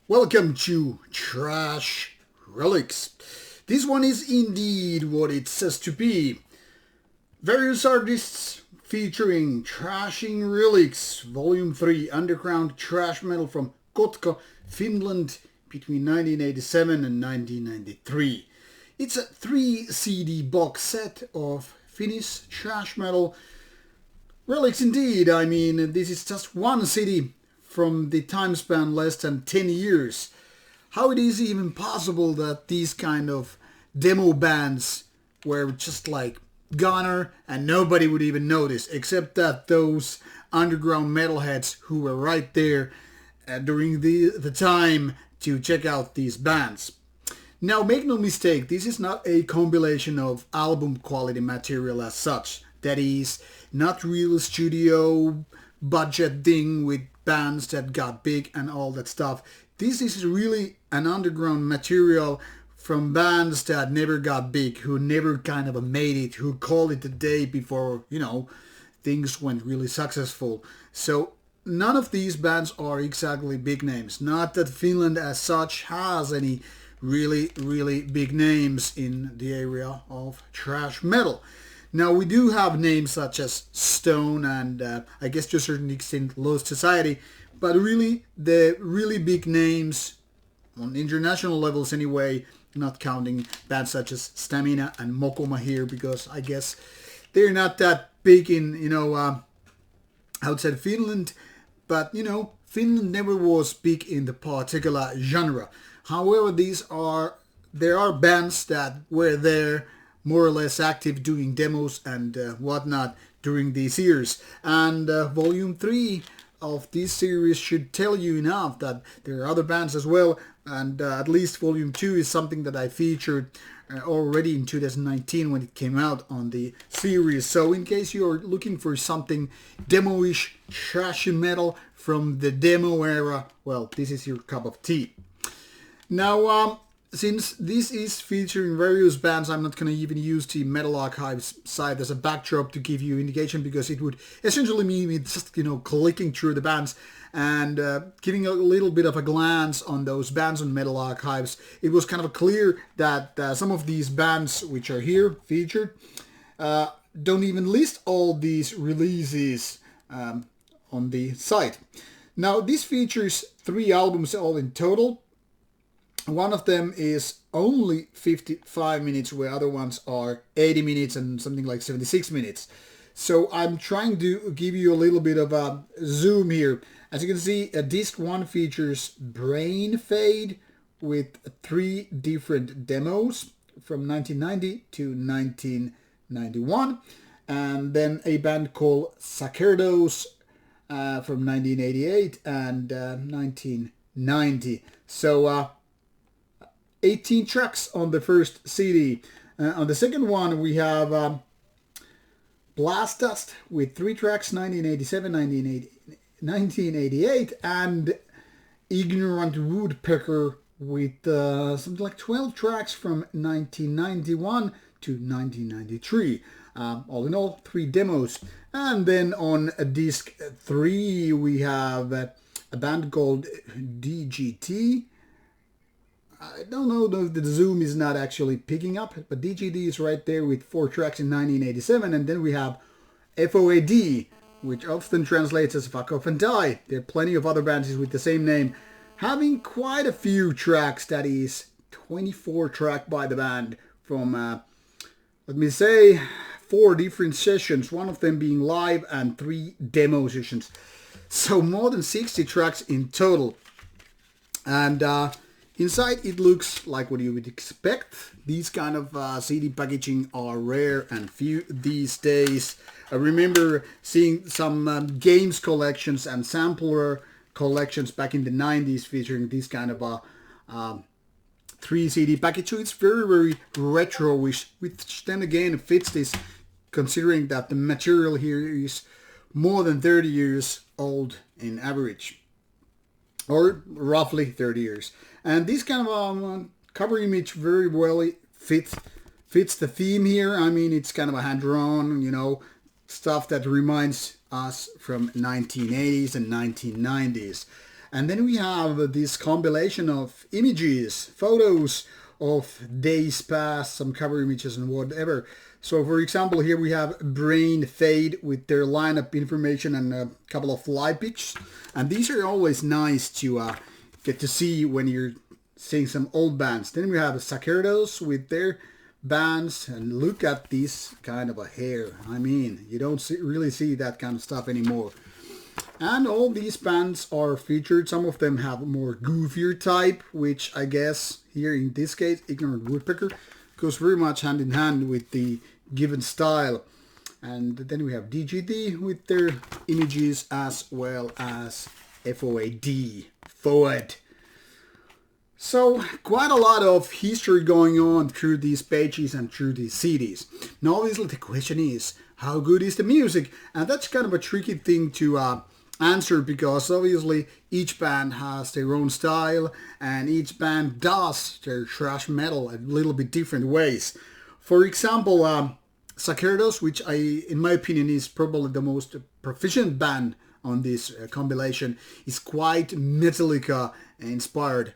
Welcome to Thrash Relics. This one is indeed what it says to be. Various artists featuring Thrashing Relics Volume 3 Underground Thrash Metal from Kotka, Finland between 1987 and 1993. It's a 3 CD box set of Finnish thrash metal relics indeed. I mean, this is just one CD from the time span less than 10 years. How it is even possible that these kind of demo bands were just like goner and nobody would even notice, except that those underground metalheads who were right there during the time to check out these bands. Now, make no mistake, this is not a compilation of album quality material as such. That is not real studio budget thing with bands that got big and all that stuff. This is really an underground material from bands that never got big, who never kind of made it, who called it a day before, things went really successful. So none of these bands are exactly big names. Not that Finland as such has any really big names in the area of thrash metal. Now, we do have names such as Stone and I guess to a certain extent Lost Society, but really the really big names on international levels anyway, not counting bands such as Stamina and Mokoma here, because I guess they're not that big in, outside Finland, but Finland never was big in the particular genre. However, there are bands that were there more or less active doing demos and whatnot during these years. And Volume 3 of this series should tell you enough that there are other bands as well. And at least Volume 2 is something that I featured already in 2019 when it came out on the series. So in case you're looking for something demo-ish, thrashy metal from the demo era, well, this is your cup of tea. Now, since this is featuring various bands, I'm not going to even use the Metal Archives site as a backdrop to give you indication, because it would essentially mean me just, clicking through the bands and giving a little bit of a glance on those bands on Metal Archives. It was kind of clear that some of these bands which are here featured don't even list all these releases on the site. Now, this features 3 albums all in total. One of them is only 55 minutes, where other ones are 80 minutes and something like 76 minutes. So I'm trying to give you a little bit of a zoom here. As you can see, disc 1 features Brain Fade with 3 different demos from 1990 to 1991. And then a band called Sacerdos from 1988 and 1990. So 18 tracks on the first CD. On the second one, we have Blast Dust with 3 tracks, 1987, 1988, and Ignorant Woodpecker with something like 12 tracks from 1991 to 1993. All in all, 3 demos. And then on disc 3, we have a band called DGT. I don't know if the zoom is not actually picking up, but DGD is right there with 4 tracks in 1987. And then we have FOAD, which often translates as Fuck Off and Die. There are plenty of other bands with the same name, having quite a few tracks. That is 24 track by the band from, let me say, 4 different sessions, one of them being live and 3 demo sessions. So more than 60 tracks in total. And inside, it looks like what you would expect. These kind of CD packaging are rare and few these days. I remember seeing some games collections and sampler collections back in the 90s featuring this kind of 3 CD package. So it's very retro-ish, which then again fits this, considering that the material here is more than 30 years old in average, or roughly 30 years. And this kind of cover image very well fits the theme here. I mean, it's kind of a hand-drawn, stuff that reminds us from 1980s and 1990s. And then we have this compilation of images, photos of days past, some cover images and whatever. So for example, here we have Brain Fade with their lineup information and a couple of live pics. And these are always nice to get to see when you're seeing some old bands. Then we have Sacerdos with their bands, and look at this kind of a hair. I mean, you don't really see that kind of stuff anymore. And all these bands are featured. Some of them have a more goofier type, which I guess here in this case, Ignorant Woodpecker, goes very much hand in hand with the given style. And then we have DGT with their images, as well as FOAD, FOAD. So quite a lot of history going on through these pages and through these CDs. Now obviously the question is, how good is the music? And that's kind of a tricky thing to answer, because obviously each band has their own style and each band does their thrash metal a little bit different ways. For example, Sacerdos, which in my opinion is probably the most proficient band on this compilation, is quite Metallica inspired,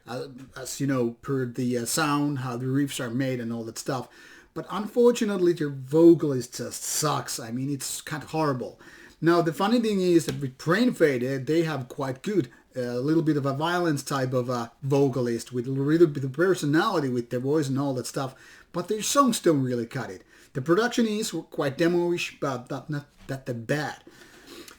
as you know, per the sound, how the riffs are made and all that stuff. But unfortunately their vocalist just sucks. I mean, it's kind of horrible. Now the funny thing is that with Brain Fade, they have quite good, a little bit of a violence type of a vocalist with a little bit of personality with their voice and all that stuff, but their songs don't really cut it. The production is quite demo-ish, but not that bad.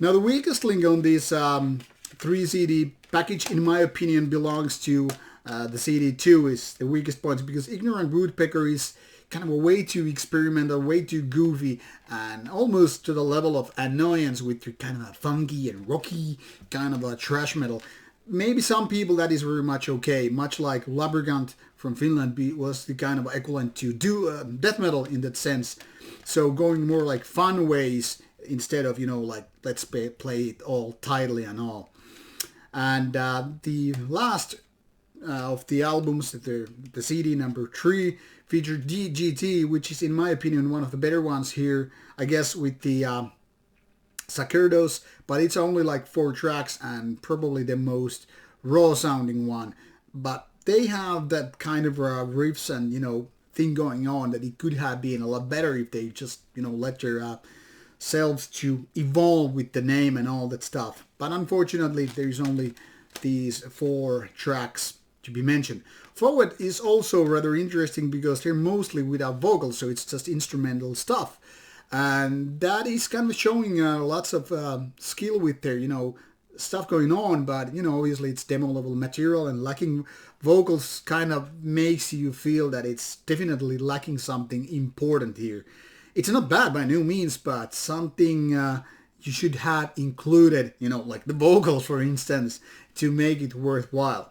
Now the weakest link on this 3 CD package, in my opinion, belongs to the CD2 is the weakest point, because Ignorant Woodpecker is kind of a way too experimental, way too goofy, and almost to the level of annoyance with your kind of a funky and rocky kind of a thrash metal. Maybe some people that is very much okay, much like Labrigant from Finland was the kind of equivalent to death metal in that sense. So going more like fun ways instead of, you know, like let's play it all tightly and all. And the last of the albums, the CD number 3, featured DGT, which is in my opinion one of the better ones here, I guess, with the Sacerdos, but it's only like 4 tracks and probably the most raw sounding one. But they have that kind of riffs and, you know, thing going on that it could have been a lot better if they just, you know, let their selves to evolve with the name and all that stuff. But unfortunately there's only these 4 tracks to be mentioned. Forward is also rather interesting because they're mostly without vocals, so it's just instrumental stuff. And that is kind of showing lots of skill with their, you know, stuff going on, but, you know, obviously it's demo level material, and lacking vocals kind of makes you feel that it's definitely lacking something important here. It's not bad by no means, but something you should have included, you know, like the vocals, for instance, to make it worthwhile.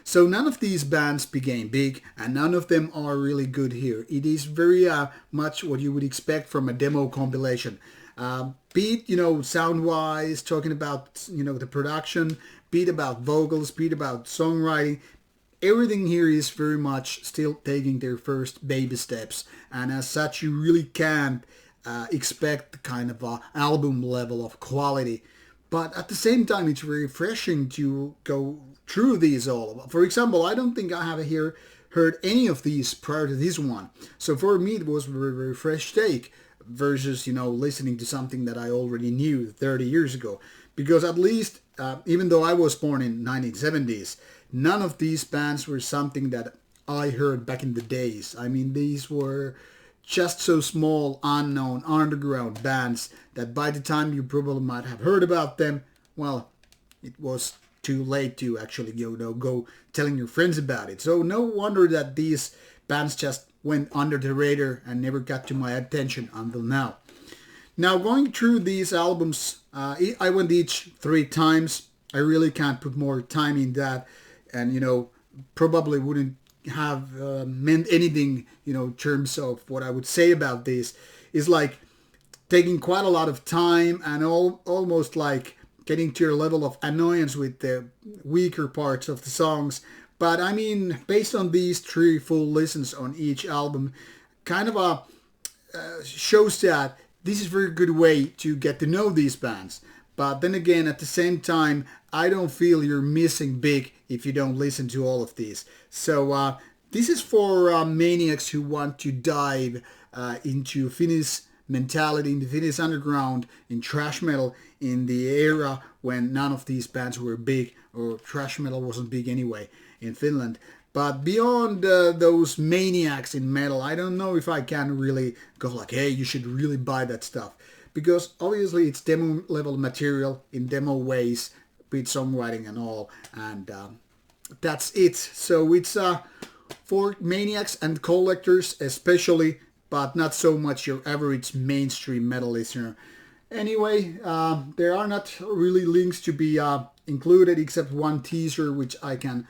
So none of these bands became big, and none of them are really good here. It is very much what you would expect from a demo compilation. Be it, you know, sound-wise, talking about, you know, the production, be it about vocals, be it about songwriting, everything here is very much still taking their first baby steps, and as such you really can't expect the kind of album level of quality. But at the same time, it's very refreshing to go through these all. For example, I don't think I have heard any of these prior to this one. So for me, it was a very, very fresh take versus, you know, listening to something that I already knew 30 years ago. Because at least, even though I was born in 1970s, none of these bands were something that I heard back in the days. I mean, these were just so small, unknown, underground bands that by the time you probably might have heard about them, well, it was too late to actually, you know, go telling your friends about it. So no wonder that these bands just went under the radar and never got to my attention until now. Now, going through these albums, I went each 3 times. I really can't put more time in that, and, you know, probably wouldn't have meant anything, you know, in terms of what I would say about this. Is like taking quite a lot of time and almost like getting to your level of annoyance with the weaker parts of the songs. But I mean, based on these 3 full listens on each album, kind of shows that this is a very good way to get to know these bands. But then again, at the same time, I don't feel you're missing big if you don't listen to all of these. So this is for maniacs who want to dive into Finnish mentality, in the Finnish underground, in thrash metal, in the era when none of these bands were big, or thrash metal wasn't big anyway in Finland. But beyond those maniacs in metal, I don't know if I can really go like, hey, you should really buy that stuff. Because obviously it's demo level material in demo ways, with songwriting and all. And that's it. So it's for maniacs and collectors especially, but not so much your average mainstream metal listener. Anyway, there are not really links to be included except one teaser which I can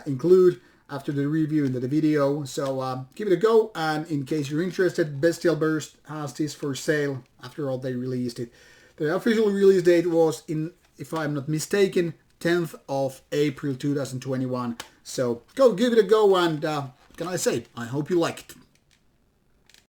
include after the review into the video. So give it a go, and in case you're interested, Bestial Burst has this for sale. After all, they released it. The official release date was in, if I'm not mistaken, 10th of April 2021. So go give it a go, and can I say, I hope you like it.